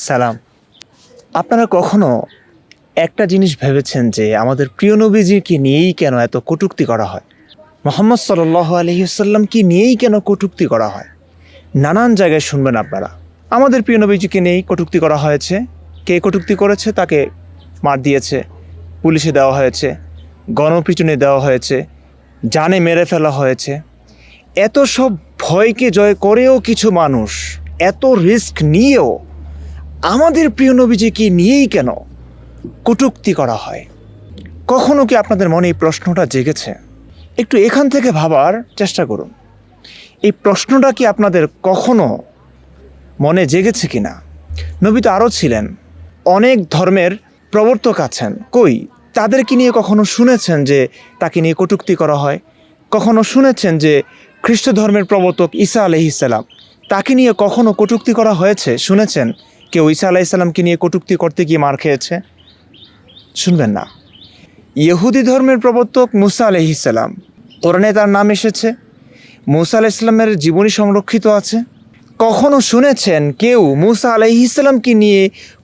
সালাম। আপনারা কখনো একটা জিনিস ভেবেছেন যে আমাদের প্রিয় নবীজিকে নিয়েই কেন এত কটূক্তি করা হয়? মুহাম্মদ সাল্লাল্লাহু আলাইহি ওয়াসাল্লামকে নিয়েই কেন কটূক্তি করা হয়? নানান জায়গায় শুনবেন আপনারা। আমাদের প্রিয় নবীজিকে নিয়েই কটূক্তি করা হয়েছে। কে কটূক্তি করেছে? তাকে মার দিয়েছে, পুলিশে দেওয়া হয়েছে, গণপিটুনি দেওয়া হয়েছে, জানে মেরে ফেলা হয়েছে। এত সব ভয়কে জয় করেও কিছু মানুষ এত রিস্ক নিয়েও আমাদের প্রিয় নবীজিকে নিয়েই কেন কটূক্তি করা হয়? কখনো কি আপনাদের মনে এই প্রশ্নটা জেগেছে? একটু এখান থেকে ভাবার চেষ্টা করুন। এই প্রশ্নটা কি আপনাদের কখনো মনে জেগেছে কি না? নবী তো আরও ছিলেন, অনেক ধর্মের প্রবর্তক আছেন, কই তাদেরকে নিয়ে কখনো শুনেছেন যে তাকে নিয়ে কটূক্তি করা হয়? কখনো শুনেছেন যে খ্রিস্ট ধর্মের প্রবর্তক ঈসা আলাইহিস সালাম, তাকে নিয়ে কখনো কটূক্তি করা হয়েছে? শুনেছেন কেউ ঈসা আলাইহিস সালামকে নিয়ে কটূক্তি করতে গিয়ে মার খেয়েছে? শুনবেন না। ইহুদি ধর্মের প্রবর্তক মুসা আলাইহিস সালাম, কোরআনে তার নাম এসেছে, মুসা আলাইহিস সালামের জীবনী সংরক্ষিত আছে। কখনো শুনেছেন কেউ মুসা আলাইহিস সালামকে নিয়ে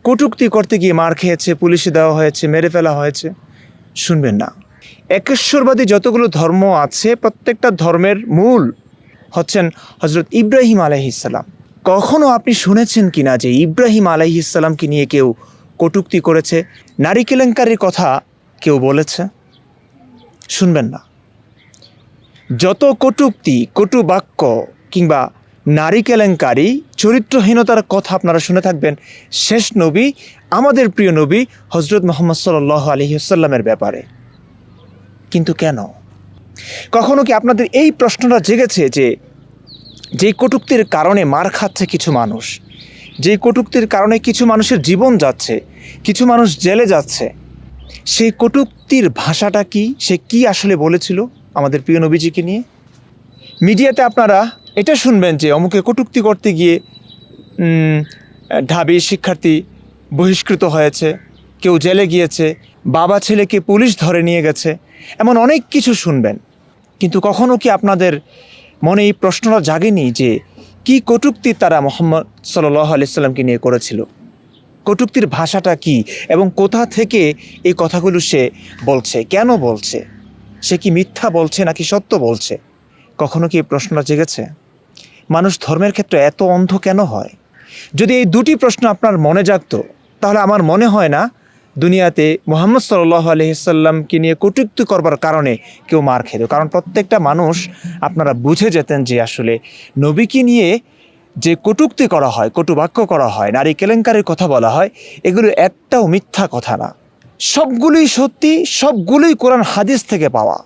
কটূক্তি করতে গিয়ে মার খেয়েছে, পুলিশে দেওয়া হয়েছে, মেরে ফেলা হয়েছে? শুনবেন না। একেশ্বরবাদী যতগুলো ধর্ম আছে প্রত্যেকটা ধর্মের মূল হচ্ছেন হজরত ইব্রাহিম আলাইহিস সালাম। কখনো আপনি শুনেছেন কিনা যে ইব্রাহিম আলাইহিস সালামকে নিয়ে কেউ কটূক্তি করেছে, নারী কেলেঙ্কারির কথা কেউ বলেছে? শুনবেন না। যত কটূক্তি, কটু বাক্য কিংবা নারী কেলেঙ্কারি, চরিত্রহীনতার কথা আপনারা শুনে থাকবেন শেষ নবী, আমাদের প্রিয় নবী হজরত মুহাম্মদ সাল্লাল্লাহু আলাইহি ওয়াসাল্লামের ব্যাপারে। কিন্তু কেন? কখনো কি আপনাদের এই প্রশ্নটা জেগেছে যে যেই কটূক্তির কারণে মার খাচ্ছে কিছু মানুষ, যেই কটূক্তির কারণে কিছু মানুষের জীবন যাচ্ছে, কিছু মানুষ জেলে যাচ্ছে, সেই কটূক্তির ভাষাটা কি? সে কি আসলে বলেছিল আমাদের প্রিয় নবীজিকে নিয়ে? মিডিয়াতে আপনারা এটা শুনবেন যে অমুকে কটূক্তি করতে গিয়ে ঢাবি শিক্ষার্থী বহিষ্কৃত হয়েছে, কেউ জেলে গিয়েছে, বাবা ছেলেকে পুলিশ ধরে নিয়ে গেছে, এমন অনেক কিছু শুনবেন। কিন্তু কখনো কি আপনাদের মনে এই প্রশ্নটা জাগেনি যে কি কটূক্তি তারা মুহাম্মদ সাল্লাল্লাহু আলাইহি সাল্লামকে নিয়ে করেছিল? কটূক্তির ভাষাটা কি এবং কোথা থেকে এই কথাগুলো সে বলছে, কেন বলছে? সে কি মিথ্যা বলছে নাকি সত্য বলছে? কখনো কি এই প্রশ্নটা জেগেছে? মানুষ ধর্মের ক্ষেত্রে এত অন্ধ কেন হয়? যদি এই দুটি প্রশ্ন আপনার মনে জাগতো, তাহলে আমার মনে হয় না দুনিয়াতে মুহাম্মদ সাল্লাল্লাহু আলাইহি সাল্লামকে নিয়ে কটূক্তি করবার কারণে কেউ মার খেত। কারণ প্রত্যেকটা মানুষ আপনারা বুঝে যেতেন যে আসলে নবীকে নিয়ে যে কটূক্তি করা হয়, কটু বাক্য করা হয়, নারী কেলেঙ্কারির কথা বলা হয়, এগুলো একটাও মিথ্যা কথা না, সবগুলোই সত্যি, সবগুলোই কোরআন হাদিস থেকে পাওয়া।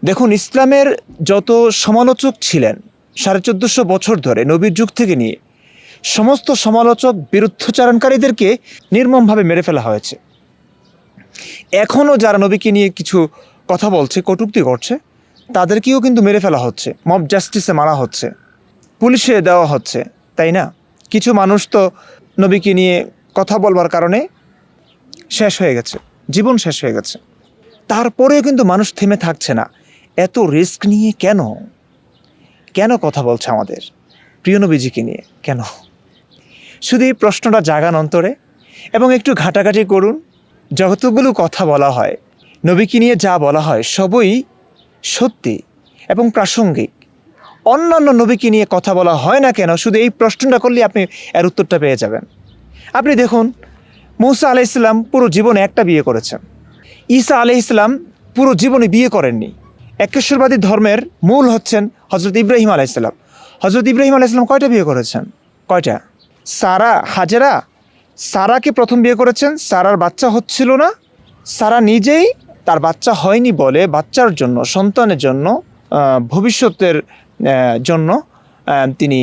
দেখুন, ইসলামের যত সমালোচক ছিলেন 1450 বছর ধরে নবীর যুগ থেকে নিয়ে, সমস্ত সমালোচক বিরুদ্ধচারণকারীদেরকে নির্মমভাবে মেরে ফেলা হয়েছে। এখনও যারা নবীকে নিয়ে কিছু কথা বলছে, কটূক্তি করছে, তাদেরকেও কিন্তু মেরে ফেলা হচ্ছে, মব জাস্টিসে মারা হচ্ছে, পুলিশে দেওয়া হচ্ছে, তাই না? কিছু মানুষ তো নবীকে নিয়ে কথা বলবার কারণে শেষ হয়ে গেছে, জীবন শেষ হয়ে গেছে। তারপরেও কিন্তু মানুষ থেমে থাকছে না। এত রিস্ক নিয়ে কেন কেন কথা বলছে আমাদের প্রিয় নবীজিকে নিয়ে? কেন? শুধু এই প্রশ্নটা জাগান অন্তরে এবং একটু ঘাটাঘাটি করুন। যতগুলো কথা বলা হয়, নবীকে নিয়ে যা বলা হয়, সবই সত্যি এবং প্রাসঙ্গিক। অন্যান্য নবীকে নিয়ে কথা বলা হয় না কেন, শুধু এই প্রশ্নটা করলে আপনি এর উত্তরটা পেয়ে যাবেন। আপনি দেখুন, মুসা আলাইহিস সালাম পুরো জীবনে একটা বিয়ে করেছেন, ঈসা আলাইহিস সালাম পুরো জীবনে বিয়ে করেননি। একেশ্বরবাদী ধর্মের মূল হচ্ছেন হজরত ইব্রাহিম আলাইহিস সালাম। হজরত ইব্রাহিম আলাইহিস সালাম কয়টা বিয়ে করেছেন? কয়টা? সারা, হাজেরা, সারাকে প্রথম বিয়ে করেছেন, সারার বাচ্চা হচ্ছিল না, সারা নিজেই তার বাচ্চা হয়নি বলে বাচ্চার জন্য, সন্তানের জন্য, ভবিষ্যতের জন্য তিনি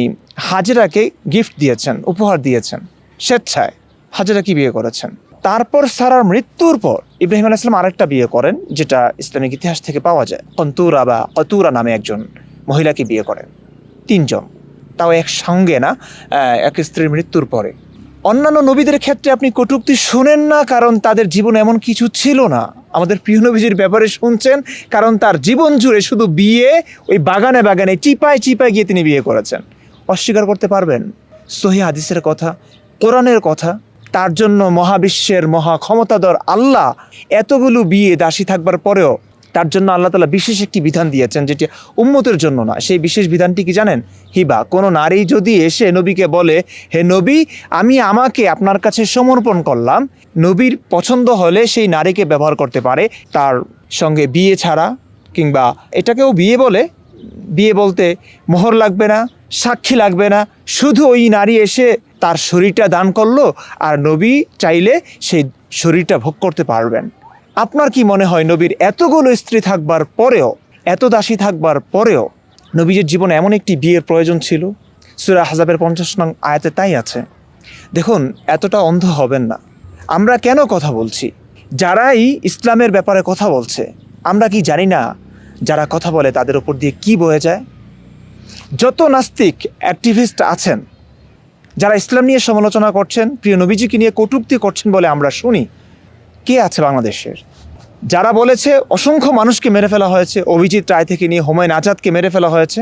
হাজেরাকে গিফট দিয়েছেন, উপহার দিয়েছেন স্বেচ্ছায়। হাজেরাকে বিয়ে করেছেন। তারপর সারার মৃত্যুর পর ইব্রাহিম আলাইহিস সালাম আরেকটা বিয়ে করেন, যেটা ইসলামিক ইতিহাস থেকে পাওয়া যায়। কন্তুরা বা কতুরা নামে একজন মহিলাকে বিয়ে করেন। 3 জন, তাও একসঙ্গে না, এক স্ত্রীর মৃত্যুর পরে। অন্যান্য নবীদের ক্ষেত্রে আপনি কটূক্তি শোনেন না, কারণ তাদের জীবনে এমন কিছু ছিল না। আমাদের প্রিয় নবীজির ব্যাপারে শুনছেন কারণ তার জীবন জুড়ে শুধু বিয়ে, ওই বাগানে বাগানে চিপায় চিপায় গিয়ে তিনি বিয়ে করেছেন। অস্বীকার করতে পারবেন? সহিহ হাদিসের কথা, কোরআনের কথা, তার জন্য মহাবিশ্বের মহা ক্ষমতাধর আল্লাহ এতগুলো বিয়ে দাসী থাকবার পরেও তার জন্য আল্লাহ তাআলা বিশেষ একটি বিধান দিয়েছেন, যেটি উম্মতের জন্য না। সেই বিশেষ বিধানটি কি জানেন? হিবা। কোনো নারী যদি এসে নবীকে বলে, হে নবী, আমি আমাকে আপনার কাছে সমর্পণ করলাম, নবীর পছন্দ হলে সেই নারীকে ব্যবহার করতে পারে তার সঙ্গে বিয়ে ছাড়া, কিংবা এটাকেও বিয়ে বলে। বিয়ে বলতে মোহর লাগবে না, সাক্ষী লাগবে না, শুধু ওই নারী এসে তার শরীরটা দান করলো আর নবী চাইলে সেই শরীরটা ভোগ করতে পারবেন। আপনার কি মনে হয় নবীর এতগুলো স্ত্রী থাকবার পরেও, এত দাসী থাকবার পরেও নবীজির জীবনে এমন একটি বিয়ের প্রয়োজন ছিল? সূরা আহজাবের 50 নং আয়াতে তাই আছে। দেখুন, এতটা অন্ধ হবেন না। আমরা কেন কথা বলছি? যারাই ইসলামের ব্যাপারে কথা বলছে, আমরা কি জানি না যারা কথা বলে তাদের উপর দিয়ে কি বয়ে যায়? যত নাস্তিক অ্যাক্টিভিস্ট আছেন, যারা ইসলাম নিয়ে সমালোচনা করছেন, প্রিয় নবীজিকে নিয়ে কটূক্তি করছেন বলে আমরা শুনি, কে আছে বাংলাদেশের? যারা বলেছে অসংখ্য মানুষকে মেরে ফেলা হয়েছে, অভিজিৎ রায় থেকে নিয়ে হুমায়ুন আজাদকে মেরে ফেলা হয়েছে,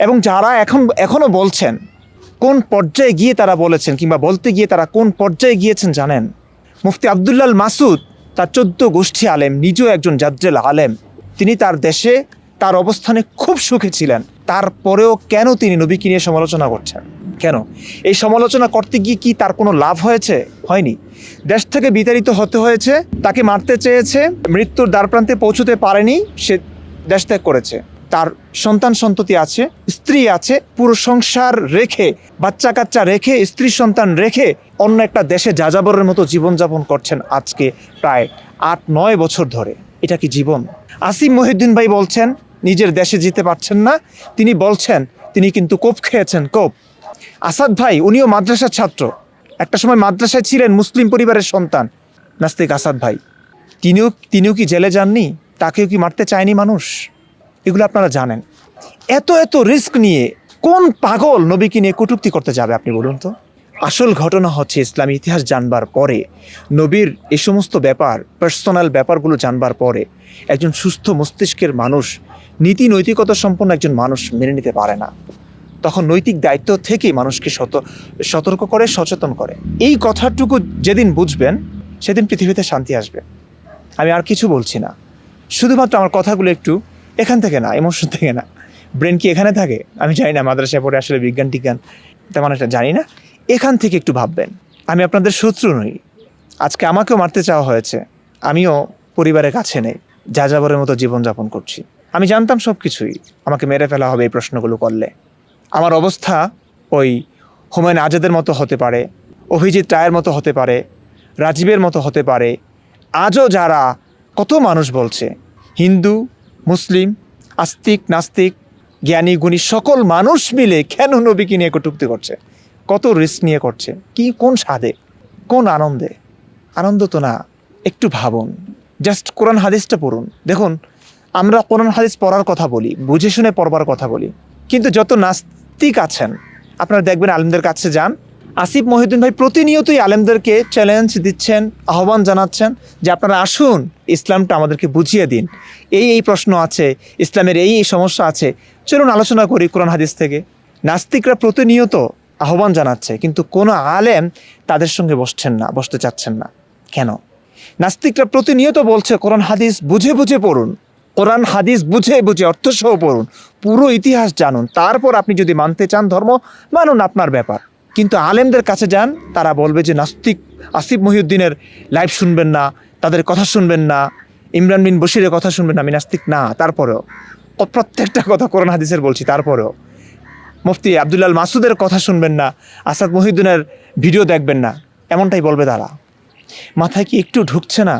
এবং যারা এখনও বলছেন, কোন পর্যায়ে গিয়ে তারা বলেছেন, কিংবা বলতে গিয়ে তারা কোন পর্যায়ে গিয়েছেন জানেন? মুফতি আবদুল্লাহ মাসুদ, তার 14 গোষ্ঠী আলেম, নিজেও একজন জাজ্জেল আলেম, তিনি তার দেশে তার অবস্থানে খুব সুখে ছিলেন, তারপরেও কেন তিনি নবীকে নিয়ে সমালোচনা করছেন? কেন? এই সমালোচনা করতে গিয়ে কি তার কোনো লাভ হয়েছে? হয়নি। দেশ থেকে বিতাড়িত হতে হয়েছে, তাকে মারতে চেয়েছে, মৃত্যুর দ্বারপ্রান্তে পৌঁছতে পারেনি, সে দেশ ত্যাগ করেছে। তার সন্তান সন্ততি আছে, স্ত্রী আছে, পুরো সংসার রেখে, বাচ্চা কাচ্চা রেখে, স্ত্রী সন্তান রেখে অন্য একটা দেশে যাযাবরের মতো জীবনযাপন করছেন আজকে প্রায় 8-9 বছর ধরে। এটা কি জীবন? আসিফ মহিউদ্দিন ভাই বলছেন নিজের দেশে যেতে পারছেন না, তিনি বলছেন তিনি কিন্তু কোপ খেয়েছেন, কোপ। আসাদ ভাই, উনিও মাদ্রাসার ছাত্র, একটা সময় মাদ্রাসায় ছিলেন, মুসলিম পরিবারের সন্তান, নাস্তিক আসাদ ভাই, তিনিও কি জেলে যাননি? তাকেও কি মারতে চায়নি মানুষ? এগুলো আপনারা জানেন। এত রিস্ক নিয়ে কোন পাগল নবীকে নিয়ে কটূক্তি করতে যাবে আপনি বলুন তো? আসল ঘটনা হচ্ছে, ইসলামী ইতিহাস জানবার পরে, নবীর এই সমস্ত ব্যাপার, পার্সোনাল ব্যাপারগুলো জানবার পরে, একজন সুস্থ মস্তিষ্কের মানুষ, নীতি নৈতিকতা সম্পন্ন একজন মানুষ মেনে নিতে পারে না। তখন নৈতিক দায়িত্ব থেকেই মানুষকে সতর্ক করে, সচেতন করে। এই কথাটুকু যেদিন বুঝবেন, সেদিন পৃথিবীতে শান্তি আসবে। আমি আর কিছু বলছি না, শুধুমাত্র আমার কথাগুলো একটু এখান থেকে না, ইমোশন থেকে না। ব্রেন কি এখানে থাকে? আমি জানি না, মাদ্রাসায় পড়ে আসলে বিজ্ঞান টিজ্ঞান তেমন একটা জানি না। এখান থেকে একটু ভাববেন। আমি আপনাদের শত্রু নই। আজকে আমাকেও মারতে চাওয়া হয়েছে, আমিও পরিবারের কাছে নেই, যাযাবরের মতো জীবনযাপন করছি। আমি জানতাম সব কিছুই আমাকে মেরে ফেলা হবে এই প্রশ্নগুলো করলে। আমার অবস্থা ওই হুমায়ুন আজাদের মতো হতে পারে, অভিজিৎ রায়ের মতো হতে পারে, রাজীবের মতো হতে পারে। আজও যারা কত মানুষ বলছে, হিন্দু, মুসলিম, আস্তিক, নাস্তিক, জ্ঞানী গুণী সকল মানুষ মিলে কেন নবীকে নিয়ে কটূক্তি করছে? কত রিস্ক নিয়ে করছে? কি, কোন স্বাদে, কোন আনন্দে? আনন্দ তো না। একটু ভাবুন, জাস্ট কোরআন হাদিসটা পড়ুন। দেখুন, আমরা কোরআন হাদিস পড়ার কথা বলি, বুঝে শুনে পড়বার কথা বলি, কিন্তু যত নাস্তিক আছেন আপনারা দেখবেন, আলেমদের কাছে যান, আসিফ মহিউদ্দিন ভাই প্রতিনিয়তই আলেমদেরকে চ্যালেঞ্জ দিচ্ছেন, আহ্বান জানাচ্ছেন যে আপনারা আসুন, ইসলামটা আমাদেরকে বুঝিয়ে দিন, এই প্রশ্ন আছে, ইসলামের এই সমস্যা আছে, চলুন আলোচনা করি কোরআন হাদিস থেকে। নাস্তিকরা প্রতিনিয়ত আহ্বান জানাচ্ছে, কিন্তু কোনো আলেম তাদের সঙ্গে বসতে চাচ্ছেন না। কেন? নাস্তিকরা প্রতিনিয়ত বলছে কোরআন হাদিস বুঝে বুঝে পড়ুন, কোরআন হাদিস বুঝে বুঝে অর্থসহ পড়ুন, পুরো ইতিহাস জানুন, তারপর আপনি যদি মানতে চান ধর্ম, মানুন, আপনার ব্যাপার। কিন্তু আলেমদের কাছে যান, তারা বলবে যে নাস্তিক আসিফ মহিউদ্দিনের লাইভ শুনবেন না, তাদের কথা শুনবেন না, ইমরান বিন বশিরের কথা শুনবেন না। আমি নাস্তিক না, তারপরেও প্রত্যেকটা কথা কোরআন হাদিসের বলছি, তারপরেও মুফতি আবদুল্লাহ মাসুদের কথা শুনবেন না, আসাদ মহিউদ্দিনের ভিডিও দেখবেন না, এমনটাই বলবে তারা। মাথায় কি একটু ঢুকছে না?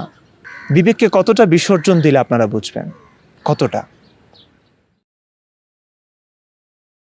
বিবেককে কতটা বিসর্জন দিলে আপনারা বুঝবেন? কতটা?